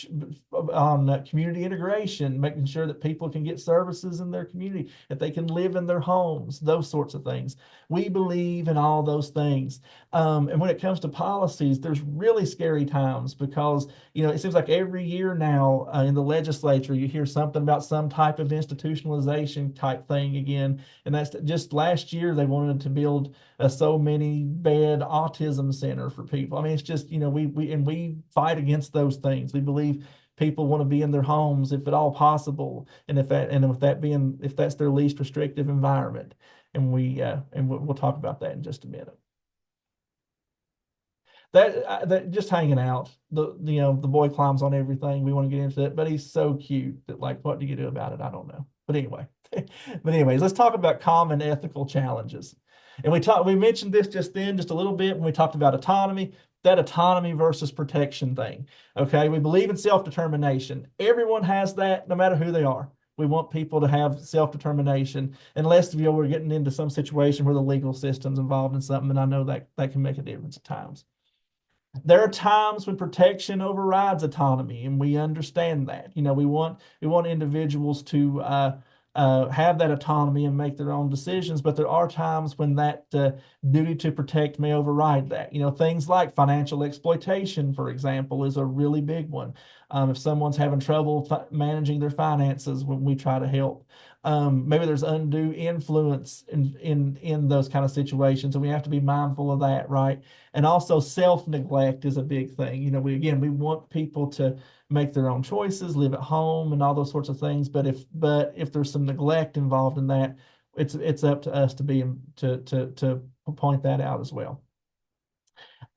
on community integration, making sure that people can get services in their community, that they can live in their homes, those sorts of things. We believe in all those things. And when it comes to policies, there's really scary times because, it seems like every year now in the legislature, you hear something about some type of institutionalization type thing again. And that's just last year, they wanted to build a so many bed autism center for people. I mean, it's just, we fight against those things. We believe people want to be in their homes if at all possible. And if that's their least restrictive environment. And we'll talk about that in just a minute. That just hanging out, the boy climbs on everything. We want to get into that, but he's so cute that, like, what do you do about it? I don't know. But anyways, let's talk about common ethical challenges. And we mentioned this just a little bit when we talked about autonomy, that autonomy versus protection thing. Okay, we believe in self-determination. Everyone has that, no matter who they are. We want people to have self-determination, unless we're getting into some situation where the legal system's involved in something, and I know that can make a difference at times. There are times when protection overrides autonomy, and we understand that. We want individuals to have that autonomy and make their own decisions, but there are times when that duty to protect may override that. Things like financial exploitation, for example, is a really big one. If someone's having trouble managing their finances, when we try to help. Maybe there's undue influence in those kind of situations, and we have to be mindful of that, right? And also self-neglect is a big thing. We want people to make their own choices, live at home, and all those sorts of things. But if there's some neglect involved in that, it's up to us to point that out as well.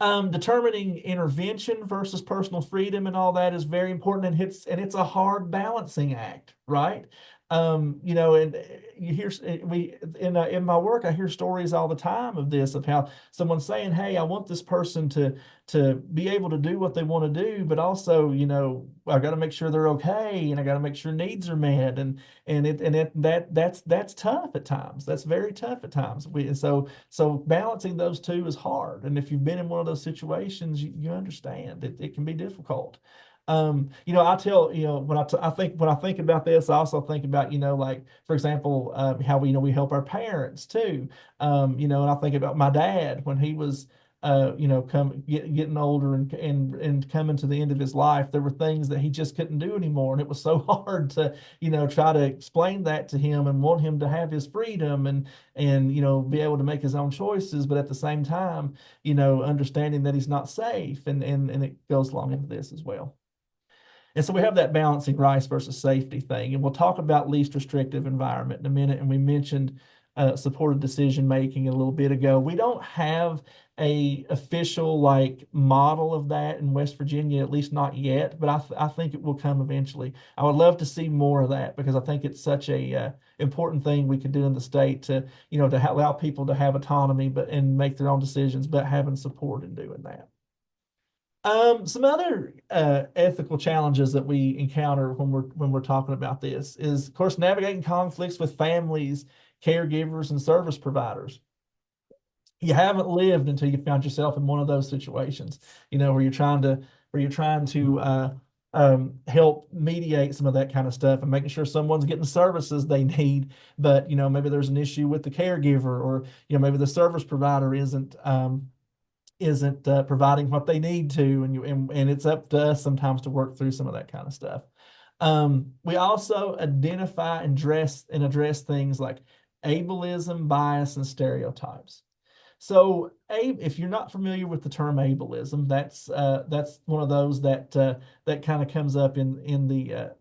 Determining intervention versus personal freedom and all that is very important, and it's a hard balancing act, right? And you hear in my work, I hear stories all the time of this, of how someone's saying, "Hey, I want this person to be able to do what they want to do, but also, I got to make sure they're okay, and I got to make sure needs are met, and that's tough at times. That's very tough at times. So balancing those two is hard, and if you've been in one of those situations, you understand it can be difficult. I tell, when I think about this, I also think about, like, for example, how we help our parents too. And I think about my dad when he was, getting older and coming to the end of his life. There were things that he just couldn't do anymore, and it was so hard to, try to explain that to him and want him to have his freedom and be able to make his own choices, but at the same time, understanding that he's not safe, and it goes along into this as well. And so we have that balancing rights versus safety thing. And we'll talk about least restrictive environment in a minute. And we mentioned supported decision making a little bit ago. We don't have a official model of that in West Virginia, at least not yet, but I think it will come eventually. I would love to see more of that because I think it's such a important thing we could do in the state to allow people to have autonomy and make their own decisions, but having support in doing that. Some other ethical challenges that we encounter when we're talking about this is, of course, navigating conflicts with families, caregivers, and service providers. You haven't lived until you found yourself in one of those situations, where you're trying to where you're trying to help mediate some of that kind of stuff and making sure someone's getting the services they need, but maybe there's an issue with the caregiver, or maybe the service provider isn't providing what they need to, and it's up to us sometimes to work through some of that kind of stuff. We also identify and address things like ableism, bias, and stereotypes. So, if you're not familiar with the term ableism, that's one of those that kind of comes up in the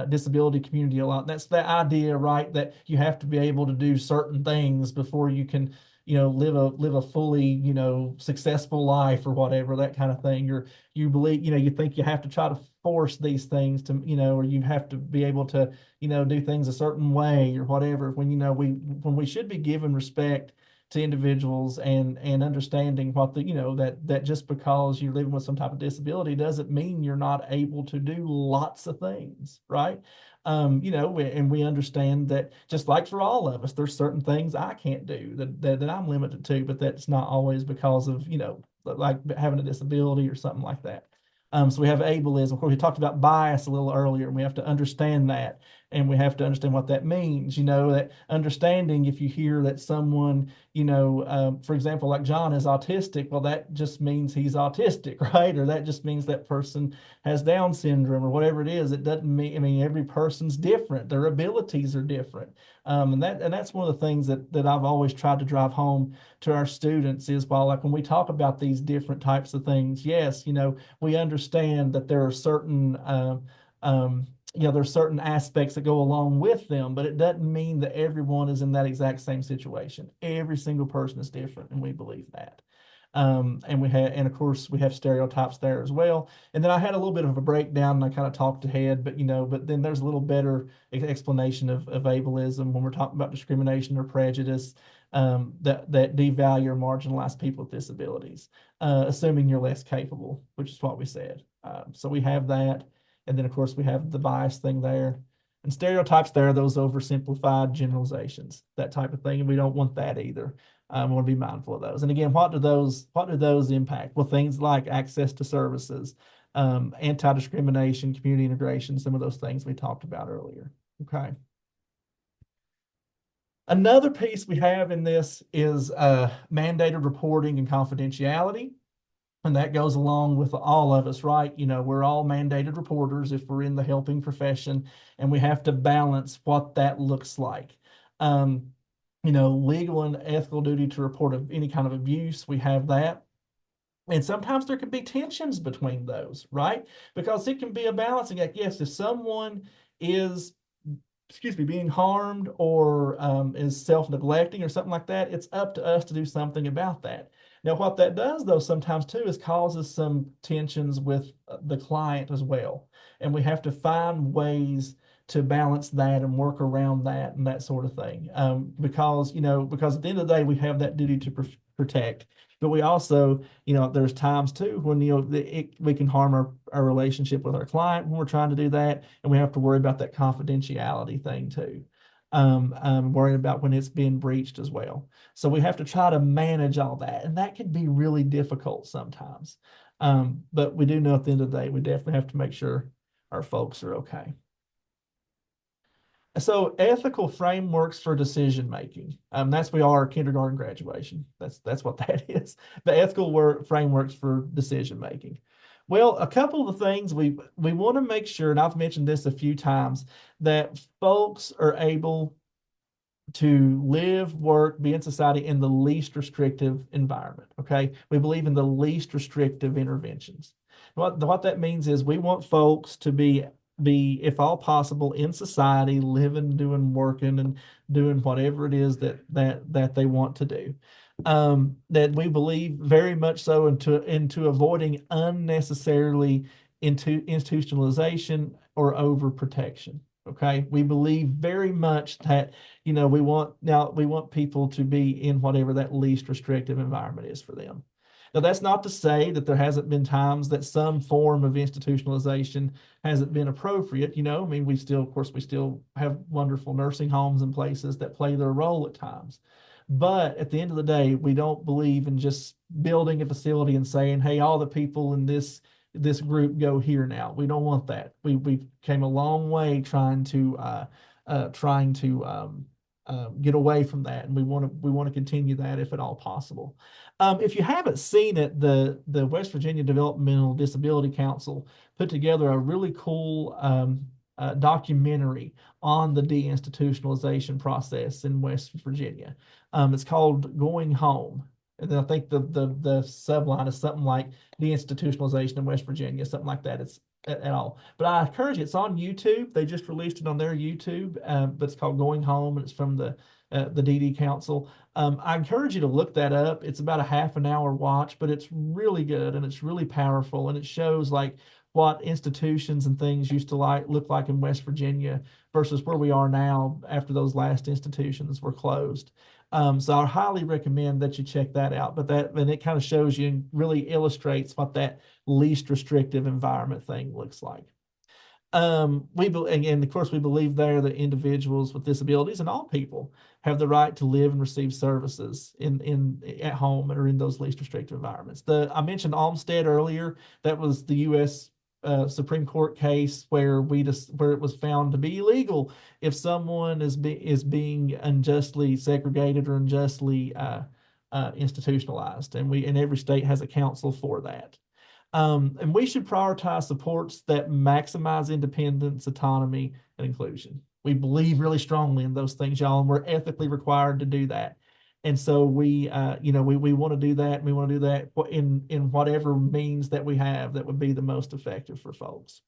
disability community a lot. And that's the idea, right, that you have to be able to do certain things before you can, live a fully, successful life or whatever, that kind of thing. Or you believe, you think you have to try to force these things to, or you have to be able to, do things a certain way or whatever. When we should be given respect to individuals and understanding what that just because you're living with some type of disability doesn't mean you're not able to do lots of things, right? And we understand that, just like for all of us, there's certain things I can't do that I'm limited to, but that's not always because of, like having a disability or something like that. So we have ableism. Of course, we talked about bias a little earlier, and we have to understand that, and we have to understand what that means. That understanding, if you hear that someone, for example, like John is autistic, well, that just means he's autistic, right? Or that just means that person has Down syndrome or whatever it is. It doesn't mean, I mean, every person's different. Their abilities are different. And that's one of the things that I've always tried to drive home to our students is, while like when we talk about these different types of things, yes, we understand that there are certain there's certain aspects that go along with them, but it doesn't mean that everyone is in that exact same situation. Every single person is different, and we believe that. And of course we have stereotypes there as well. And then I had a little bit of a breakdown, and I kind of talked ahead, but then there's a little better explanation of ableism when we're talking about discrimination or prejudice that devalue or marginalize people with disabilities, assuming you're less capable, which is what we said. So we have that. And then, of course, we have the bias thing there. And stereotypes there, those oversimplified generalizations, that type of thing. And we don't want that either. We want to be mindful of those. And again, what do those impact? Well, things like access to services, anti-discrimination, community integration, some of those things we talked about earlier. Okay. Another piece we have in this is mandated reporting and confidentiality. And that goes along with all of us, right? We're all mandated reporters if we're in the helping profession, and we have to balance what that looks like. Legal and ethical duty to report of any kind of abuse, we have that. And sometimes there can be tensions between those, right? Because it can be a balancing act. Yes, if someone is being harmed or is self-neglecting or something like that, it's up to us to do something about that. Now, what that does, though, sometimes too, is causes some tensions with the client as well. And we have to find ways to balance that and work around that and that sort of thing. Because at the end of the day, we have that duty to protect. But we also, there's times too when, we can harm our relationship with our client when we're trying to do that. And we have to worry about that confidentiality thing too. Worrying about when it's being breached as well. So we have to try to manage all that. And that can be really difficult sometimes. But we do know at the end of the day, we definitely have to make sure our folks are okay. So ethical frameworks for decision making. That's our kindergarten graduation. That's what that is. The ethical frameworks for decision making. Well, a couple of the things we want to make sure, and I've mentioned this a few times, that folks are able to live, work, be in society in the least restrictive environment. Okay, we believe in the least restrictive interventions. What that means is we want folks to be, if all possible, in society, living, doing, working, and doing whatever it is that they want to do. That we believe very much so into avoiding unnecessarily into institutionalization or overprotection. Okay, we believe very much that we want people to be in whatever that least restrictive environment is for them. Now, that's not to say that there hasn't been times that some form of institutionalization hasn't been appropriate. I mean, we still have wonderful nursing homes and places that play their role at times. But at the end of the day, we don't believe in just building a facility and saying, hey, all the people in this this group go here now. We don't want that. We came a long way trying to get away from that, and we want to continue that if at all possible. If you haven't seen it, the West Virginia Developmental Disability Council put together a really cool documentary on the deinstitutionalization process in West Virginia. It's called Going Home. And then I think the subline is something like deinstitutionalization in West Virginia, something like that. It's at all. But I encourage you, it's on YouTube. They just released it on their YouTube, but it's called Going Home, and it's from the DD Council. I encourage you to look that up. It's about a half an hour watch, but it's really good and it's really powerful, and it shows like what institutions and things used to look like in West Virginia versus where we are now after those last institutions were closed. So I highly recommend that you check that out. But and it kind of shows you and really illustrates what that least restrictive environment thing looks like. And of course, we believe there that individuals with disabilities and all people have the right to live and receive services in at home or in those least restrictive environments. I mentioned Olmsted earlier. That was the U.S. Supreme Court case where it was found to be illegal if someone is being unjustly segregated or unjustly institutionalized, and every state has a council for that. And we should prioritize supports that maximize independence, autonomy, and inclusion. We believe really strongly in those things, y'all, and we're ethically required to do that. And so we want to do that. And we want to do that in whatever means that we have that would be the most effective for folks.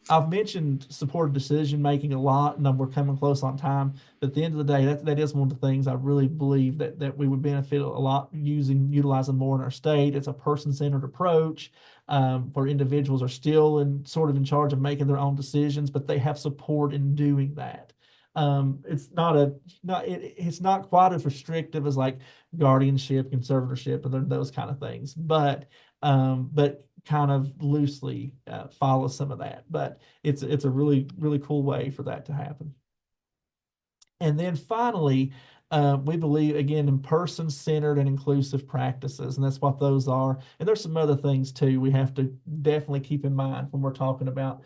I've mentioned supported decision making a lot, and we're coming close on time. But at the end of the day, that is one of the things I really believe that we would benefit a lot utilizing more in our state. It's a person-centered approach where individuals are still sort of in charge of making their own decisions, but they have support in doing that. It's not quite as restrictive as like guardianship, conservatorship, and those kind of things, but kind of loosely follow some of that. But it's a really, really cool way for that to happen. And then finally, we believe, again, in person-centered and inclusive practices, and that's what those are. And there's some other things too we have to definitely keep in mind when we're talking about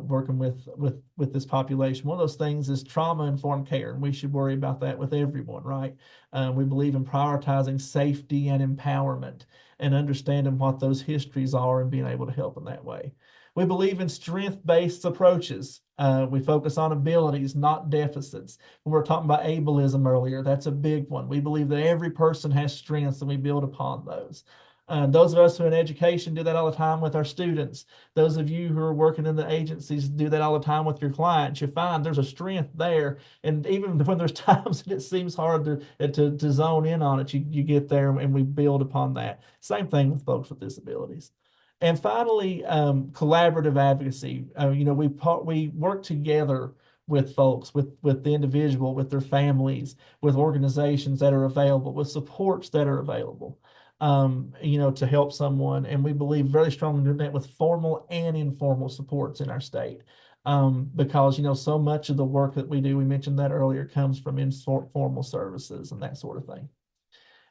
working with this population. One of those things is trauma-informed care, and we should worry about that with everyone, right? We believe in prioritizing safety and empowerment and understanding what those histories are and being able to help in that way. We believe in strength-based approaches. We focus on abilities, not deficits. When we were talking about ableism earlier, that's a big one. We believe that every person has strengths and we build upon those. Those of us who are in education do that all the time with our students. Those of you who are working in the agencies do that all the time with your clients. You find there's a strength there. And even when there's times that it seems hard to zone in on it, you get there and we build upon that. Same thing with folks with disabilities. And finally, collaborative advocacy. We work together with folks, with the individual, with their families, with organizations that are available, with supports that are available, to help someone. And we believe very strongly in that with formal and informal supports in our state. Because, so much of the work that we do, we mentioned that earlier, comes from informal services and that sort of thing.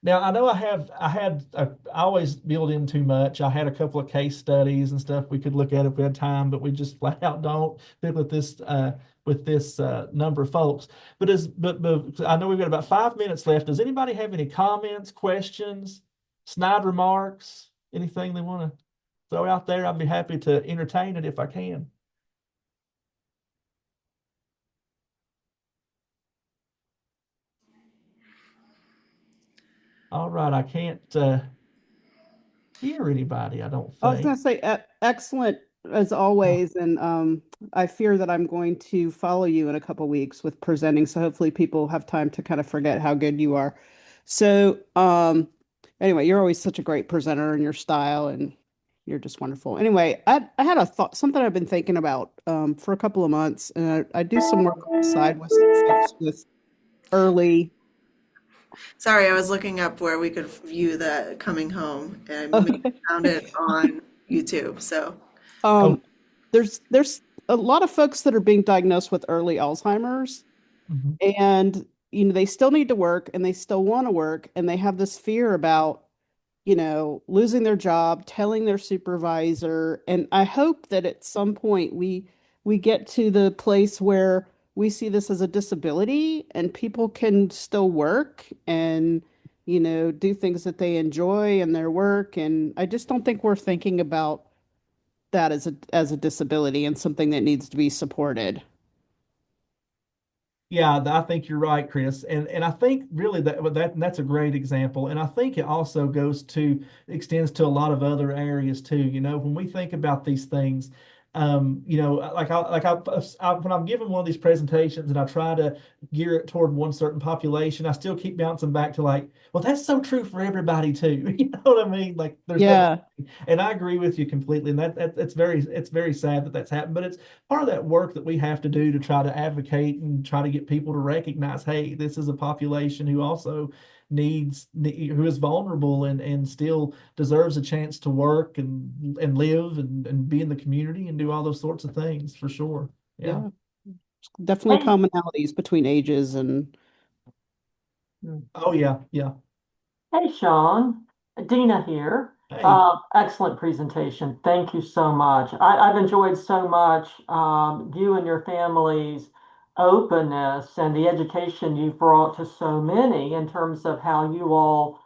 Now, I know I always build in too much. I had a couple of case studies and stuff we could look at if we had time, but we just flat out don't fit with this number of folks. But I know we've got about 5 minutes left. Does anybody have any comments, questions, snide remarks, anything they want to throw out there? I'd be happy to entertain it if I can. All right, I can't hear anybody, I don't I was going think. to say excellent as always, and I fear that I'm going to follow you in a couple weeks with presenting, so hopefully people have time to kind of forget how good you are. So anyway, you're always such a great presenter in your style, and you're just wonderful. Anyway, I had a thought, something I've been thinking about for a couple of months, and I do some work on the side with some folks with early. Sorry, I was looking up where we could view the coming home and maybe found it on YouTube. So, Um, Oh, there's a lot of folks that are being diagnosed with early Alzheimer's, mhm. and they still need to work and they still want to work, and they have this fear about losing their job, telling their supervisor. And I hope that at some point we get to the place where we see this as a disability and people can still work and, do things that they enjoy in their work. And I just don't think we're thinking about that as a disability and something that needs to be supported. Yeah, I think you're right, Chris, and I think really that's a great example, and I think it also extends to a lot of other areas too. When we think about these things, when I'm giving one of these presentations and I try to gear it toward one certain population, I still keep bouncing back to like, well, that's so true for everybody too. You know what I mean? Like, there's no, Yeah, and I agree with you completely, and it's very sad that that's happened, but it's part of that work that we have to do to try to advocate and try to get people to recognize, hey, this is a population who also who is vulnerable and still deserves a chance to work and live and be in the community and do all those sorts of things for sure. Yeah. yeah. Definitely Hey, commonalities between ages and Oh yeah, yeah. hey, Shawn. Dina here. Hey. Excellent presentation. Thank you so much. I've enjoyed so much you and your family's openness and the education you've brought to so many in terms of how you all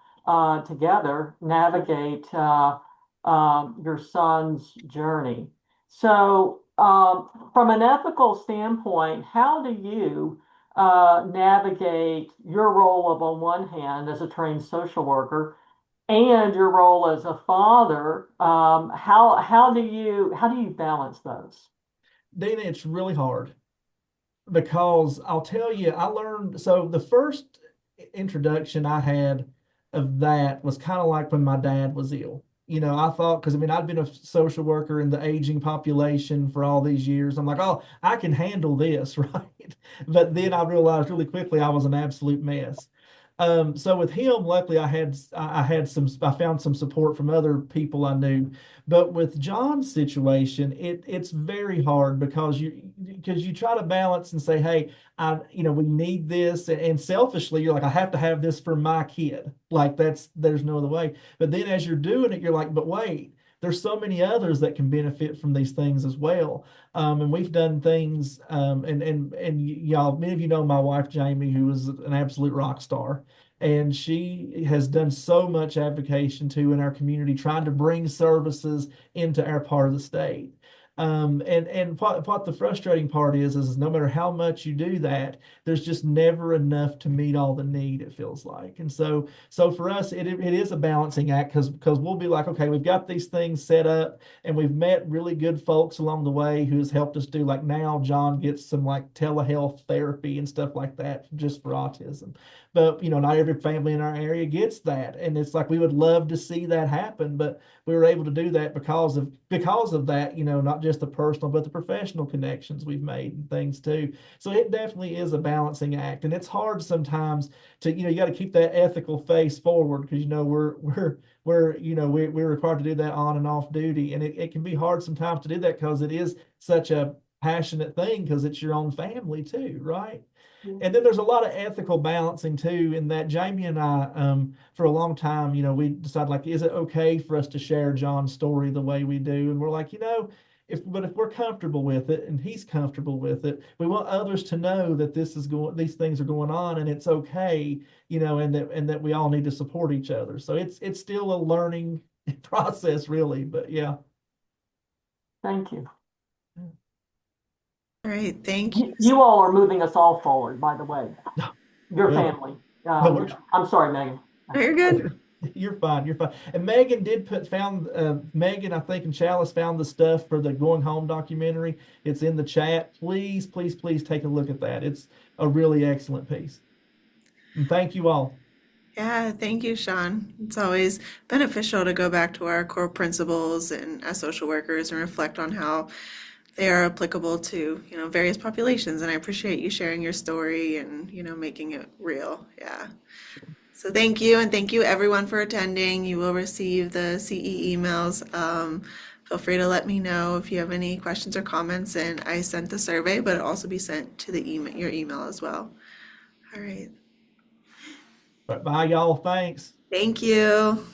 together navigate your son's journey. So, from an ethical standpoint, how do you navigate your role of, on one hand, as a trained social worker and your role as a father? How do you balance those? Dana, it's really hard because I'll tell you, I learned so the first introduction I had of that was kind of like when my dad was ill. I thought, because I mean, I'd been a social worker in the aging population for all these years. I'm like, oh, I can handle this, right? But then I realized really quickly I was an absolute mess. So with him, luckily I found some support from other people I knew. But with John's situation, it's very hard because you try to balance and say, hey, we need this, and selfishly you're like, I have to have this for my kid. Like there's no other way. But then as you're doing it, you're like, but wait, there's so many others that can benefit from these things as well. And we've done things, and y'all, many of you know my wife Jamie, who is an absolute rock star, and she has done so much advocacy too in our community, trying to bring services into our part of the state. And what the frustrating part is no matter how much you do that, there's just never enough to meet all the need, it feels like. And so for us, it is a balancing act because we'll be like, okay, we've got these things set up and we've met really good folks along the way who's helped us do, like, now John gets some like telehealth therapy and stuff like that just for autism. But not every family in our area gets that. And it's like we would love to see that happen, but we were able to do that because of that, not just the personal but the professional connections we've made and things too. So it definitely is a balancing act, and it's hard sometimes to, you got to keep that ethical face forward because we're required to do that on and off duty, and it can be hard sometimes to do that because it is such a passionate thing because it's your own family too, right? And then there's a lot of ethical balancing too, in that Jamie and I, for a long time, we decided, like, is it okay for us to share John's story the way we do? And we're like, if we're comfortable with it and he's comfortable with it, we want others to know that these things are going on and it's okay, and that we all need to support each other. So it's still a learning process, really, but yeah. Thank you. All right, thank you. You all are moving us all forward, by the way. Your Well, family. we're I'm sorry, Megan. Oh, you're good. You're fine. You're fine. And Megan Megan, I think, and Chalice found the stuff for the Going Home documentary. It's in the chat. Please, please, please take a look at that. It's a really excellent piece. And thank you all. Yeah, thank you, Shawn. It's always beneficial to go back to our core principles and as social workers and reflect on how they are applicable to, various populations. And I appreciate you sharing your story and, making it real. Yeah. So thank you, and thank you everyone for attending. You will receive the CE emails. Feel free to let me know if you have any questions or comments. And I sent the survey, but it'll also be sent to your email as well. All right. Bye, y'all. Thanks. Thank you.